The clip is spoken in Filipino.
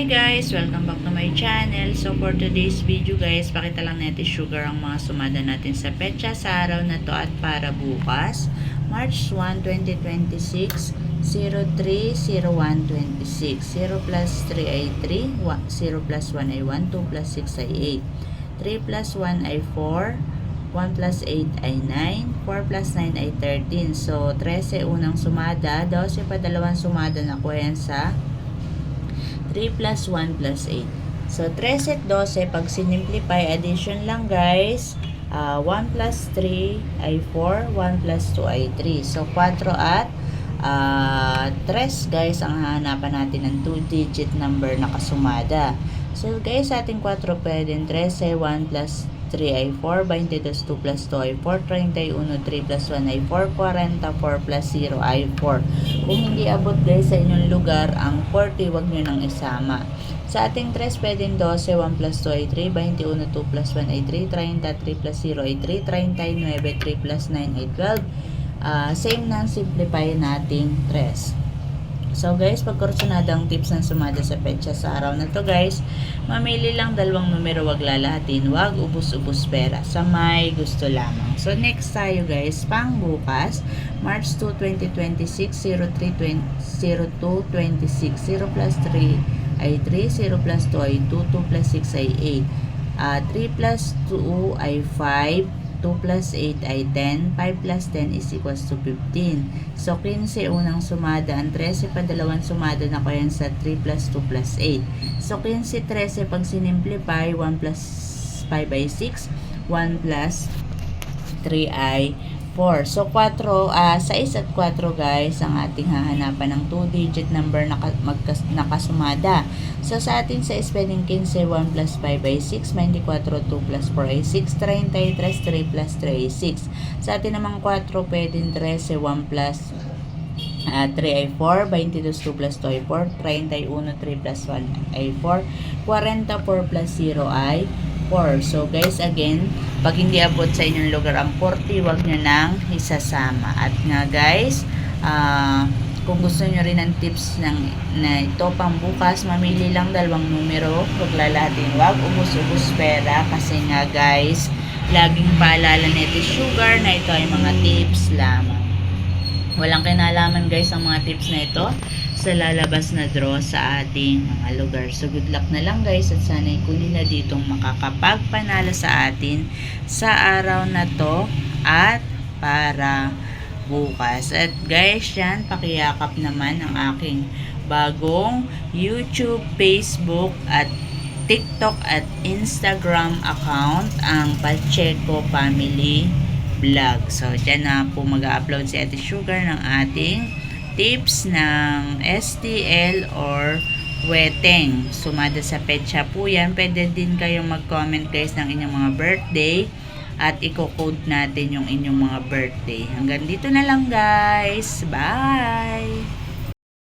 Hi guys! Welcome back to my channel. So for today's video guys, pakita lang natin sugar ang mga sumada natin sa petsa sa araw na to at para bukas, March 1, 2026, 03/01/26. 0 plus 3 ay 3, 0 plus 1 ay 1, 2 plus 6 ay 8, 3 plus 1 ay 4, 1 plus 8 ay 9, 4 plus 9 ay 13. So 13 unang sumada, 12 pa dalawang sumada na kuha sa 3 plus 1 plus 8. So, 13 at 12, pag sinimplify, addition lang guys. 1 plus 3 ay 4, 1 plus 2 ay 3. So, 4 at 3 guys, ang hahanapan natin ng 2-digit number na kasumada. So, guys, sa ating 4 pwedeng 13, 1 plus 3 ay 4, 22, 2 plus 2 ay 4, 31, 3 plus 1 ay 4, 40, 4 plus 0 ay 4. Kung hindi abot guys sa inyong lugar ang 40, wag nyo nang isama. Sa ating 3 pwedeng 12, 1 plus 2 ay 3, 21, 2 plus 1 ay 3, 30, 3 plus 0 ay 3, 39, 3 plus 9 ay 12. Same na simplify nating 3. So guys, pagkursunadang tips ng sumada sa petsa sa araw na to guys, mamili lang dalawang numero, wag lalahatin, wag ubus-ubus pera, sa may gusto lamang. So next tayo guys, pang bukas, March 2, 2026, 03/02/26, 0 plus 3 ay 3, 0 plus 2 ay 2, 2 plus 6 ay 8, 3 plus 2 ay 5, 2 plus 8 ay 10, 5 plus 10 is equals to 15. So, 15 unang sumada, ang 13 pa dalawang sumada na ko yan sa 3 plus 2 plus 8. So, 15, 13 pag sinimplify, 1 plus 5 ay 6, 1 plus 3 ay 4. So, 6 at 4 guys, ang ating hahanapan ng 2-digit number na nakasumada. So, sa atin sa pwedeng 15, 1 plus 5 ay 6, 24, 2 plus 4 ay 6, 33, 3 plus 3 ay 6. Sa atin namang 4, pwedeng 13, 1 plus 3 ay 4, 22, 2 plus 2 ay 4, 31, 3 plus 1 ay 4, 44 plus 0 ay 4. So guys, again, pag hindi abot sa inyong lugar ang 40, wag nyo nang isasama. At nga guys, kung gusto nyo rin ng tips na ito pang bukas, mamili lang dalawang numero, wag lalahatin, wag ubus-ubus pera, kasi nga guys, laging paalala nito sugar na ito ay mga tips lamang. Walang kinalaman guys ang mga tips na ito sa lalabas na draw sa ating mga lugar. So good luck na lang guys, at sana'y kunin na ditong makakapagpanalo sa atin sa araw na to at para bukas. At guys, yan, pakiyakap naman ang aking bagong YouTube, Facebook at TikTok at Instagram account, ang Pacheco Family Vlog. So, dyan na po mag-upload si Ate Sugar ng ating tips ng STL or weteng. Sumada sa petsa po yan. Pwede din kayong mag-comment guys ng inyong mga birthday at i-code natin yung inyong mga birthday. Hanggang dito na lang guys. Bye!